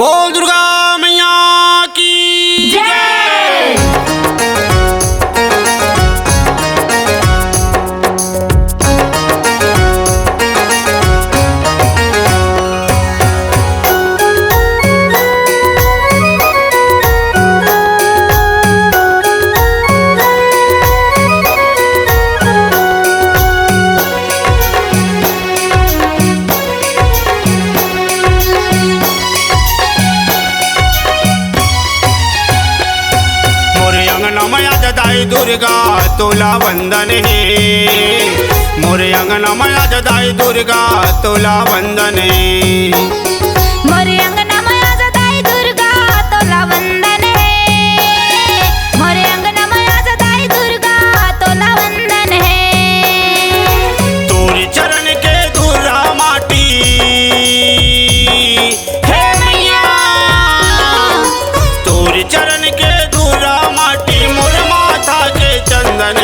बोल दुर्गा मैया की जय। जदाई दुर्गा तोला वंदन है, मोरे अंगना माया जदाई दुर्गा तोला वंदन है। मोरे अंगना माया जदाई दुर्गा तोला वंदन है, मोरे अंगना माया जदाई दुर्गा तोला वंदन है। तोरी चरण के धूरा माटी हे मैया, तोरी चरण के धूरा माटी मोर माथा के चंदन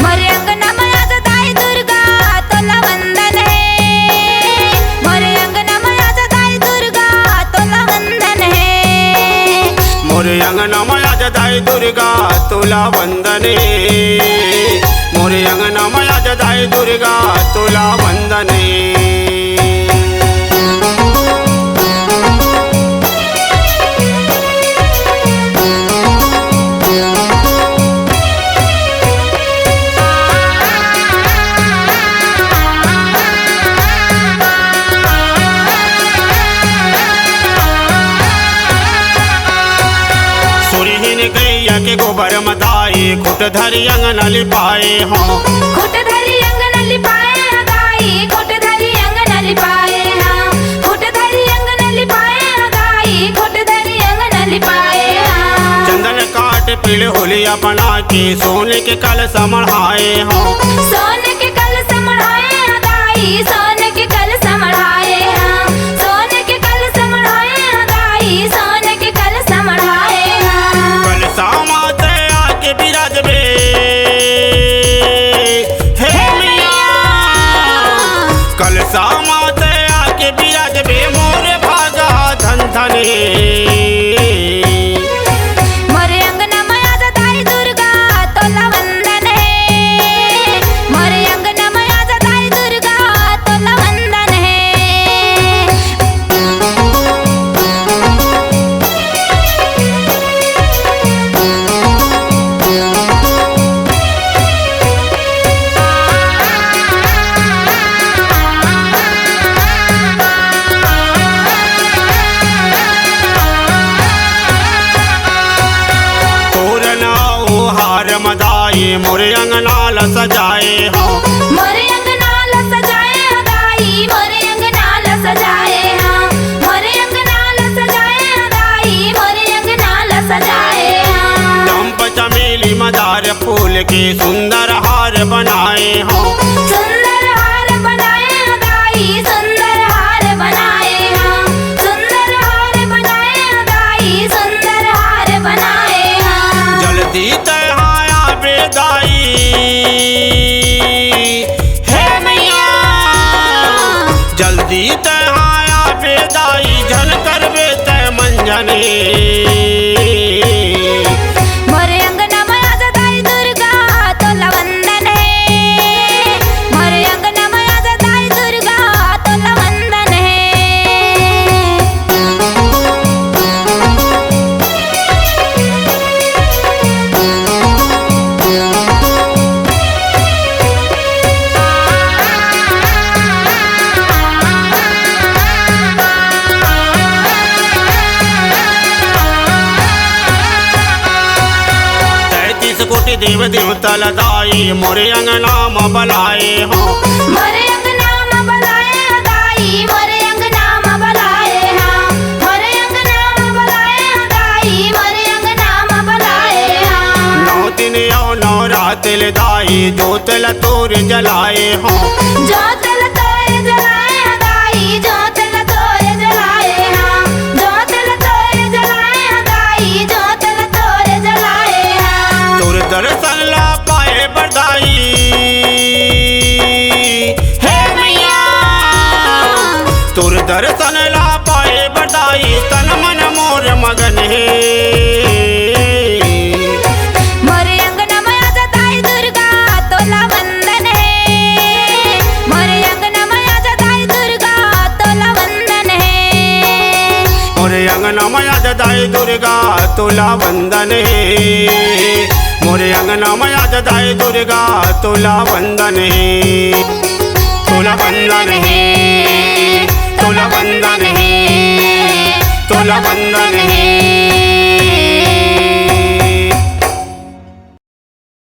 मोरे अंगना माया जदाई दुर्गा तोला वंदन है, मोरे अंगना माया जदाई दुर्गा तोला वंदन है। मोरे अंगना माया जदाई दुर्गा तोला वंदन है, मोरे अंगना माया जदाई दुर्गा तोला वंदन गैया के गोबर मदाए खुट धरी अंगना लिपाए हों, खुट धरी अंगना लिपाए गाई, खुट धरी अंगना लिपाए हाँ, खुट धरी अंगना लिपाए गाई, खुट धरी अंगना लिपाए हाँ। चंदन काट पीले होलिया बना के सोने के कल समढ़ाए हों, सोने के कल समढ़ाए गाई, सोने के कल समढ़ाए हाँ, सोने के कल समढ़ाए गाई, सोने के कल समढ़ाए हाँ। कल सामाते आके बिराजबे हे मैया, कल सामाते आके बिराजबे मोरे भागा धन धने। मोरे अंगना माया जदाई दुर्गा तोला वंदन है, मोरे अंगना माया जदाई दुर्गा तोला वंदन है। मदाए मोरे अंगना ल सजाए हों, मोरे अंगना ल सजाए गाई, मोरे अंगना ल सजाए हाँ, मोरे अंगना ल सजाए गाई, मोरे अंगना ल सजाए हाँ। चंपा चमेली मदार फूल के सुंदर हार बनाए हों, सुंदर हार बनाए गाई, सुंदर हार बनाए हाँ, सुंदर हार बनाए गाई, सुंदर हार बनाए हाँ। जल्दी बेदाई हे मैया, जल्दी तहाया बेदाई झल करबे तय मंजने। मोरे अंगना माया जदाई दुर्गा तोला वंदन है, मोरे अंगना माया जदाई दुर्गा तोला वंदन है। कोटि देव देवता लदाई मोरे अंगना में बलाए हों, मोरे अंगना में बलाए गाई, मोरे अंगना में बलाए हाँ, मोरे अंगना में बलाए गाई, मोरे अंगना में बलाए हाँ। 9 दिन और 9 रात लदाई जोत ल तोर जलाए हों, जोत ल तोर जलाए गाई, जोत ल तोर जलाए हाँ, जोत ल तोर जलाए गाई, जोत ल तोर जलाए हाँ। तोर दर्शन ला पाए बरदाई हे मैया, तोर दर्शन ला पाए बटाई तन मन मोर मगन है। मोरे अंगना में आजा दाई दुर्गा तोला वंदन है। मोरे अंगना में आजा दाई दुर्गा तोला वंदन है। मोरे अंगना में आजा दाई दुर्गा तोला वंदन है। मोरे अंगना में आजा दाई दुर्गा तोला वंदन है। तोला वंदन है, तोला वंदन है, तोला वंदन है।